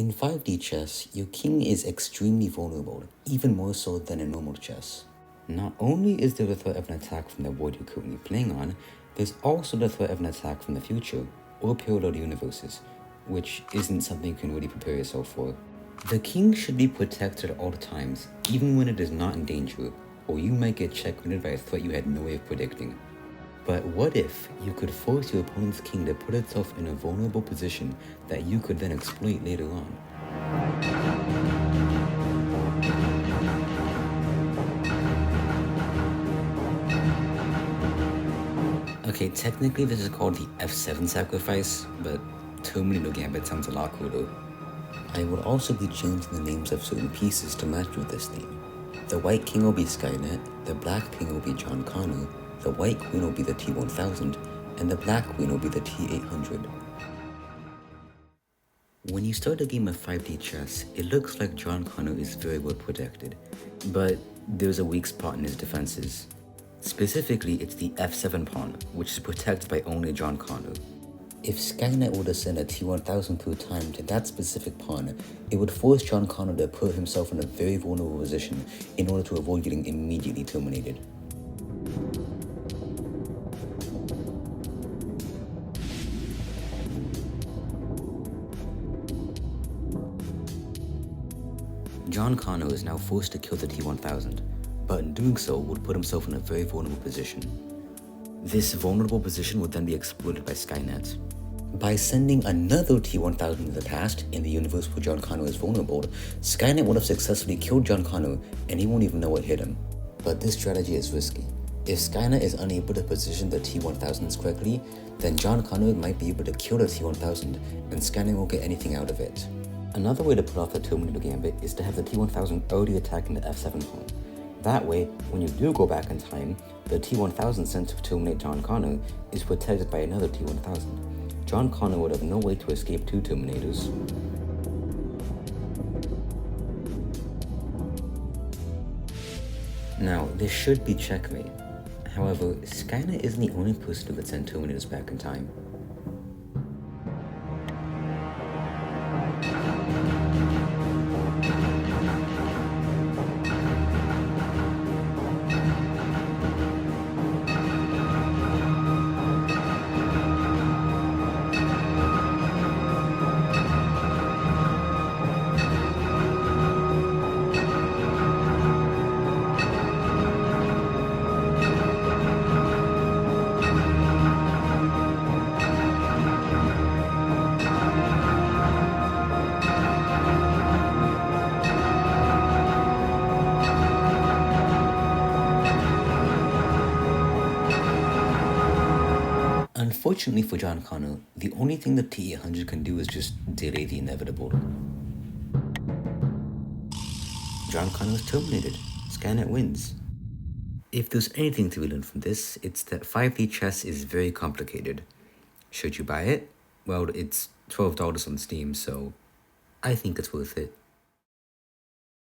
In 5D chess, your king is extremely vulnerable, even more so than in normal chess. Not only is there the threat of an attack from the board you're currently playing on, there's also the threat of an attack from the future, or parallel universes, which isn't something you can really prepare yourself for. The king should be protected at all times, even when it is not in danger, or you might get checkmated by a threat you had no way of predicting. But what if you could force your opponent's king to put itself in a vulnerable position that you could then exploit later on? Okay, technically this is called the f7 sacrifice, but Terminator Gambit sounds a lot cooler. I will also be changing the names of certain pieces to match with this theme. The white king will be Skynet, the black king will be John Connor, the white queen will be the T-1000, and the black queen will be the T-800. When you start a game of 5D chess, it looks like John Connor is very well protected, but there's a weak spot in his defenses. Specifically, it's the f7 pawn, which is protected by only John Connor. If Skynet were to send a T-1000 through time to that specific pawn, it would force John Connor to put himself in a very vulnerable position in order to avoid getting immediately terminated. John Connor is now forced to kill the T-1000, but in doing so would put himself in a very vulnerable position. This vulnerable position would then be exploited by Skynet. By sending another T-1000 to the past, in the universe where John Connor is vulnerable, Skynet would have successfully killed John Connor and he won't even know what hit him. But this strategy is risky. If Skynet is unable to position the T-1000s correctly, then John Connor might be able to kill the T-1000 and Skynet won't get anything out of it. Another way to pull off the Terminator Gambit is to have the T-1000 already attacking the f7 pawn. That way, when you do go back in time, the T-1000 sent to terminate John Connor is protected by another T-1000. John Connor would have no way to escape two Terminators. Now, this should be checkmate. However, Skynet isn't the only person who could send Terminators back in time. Unfortunately for John Connor, the only thing the T-800 can do is just delay the inevitable. John Connor is terminated. Skynet wins. If there's anything to be learned from this, it's that 5D chess is very complicated. Should you buy it? Well, it's $12 on Steam, so I think it's worth it.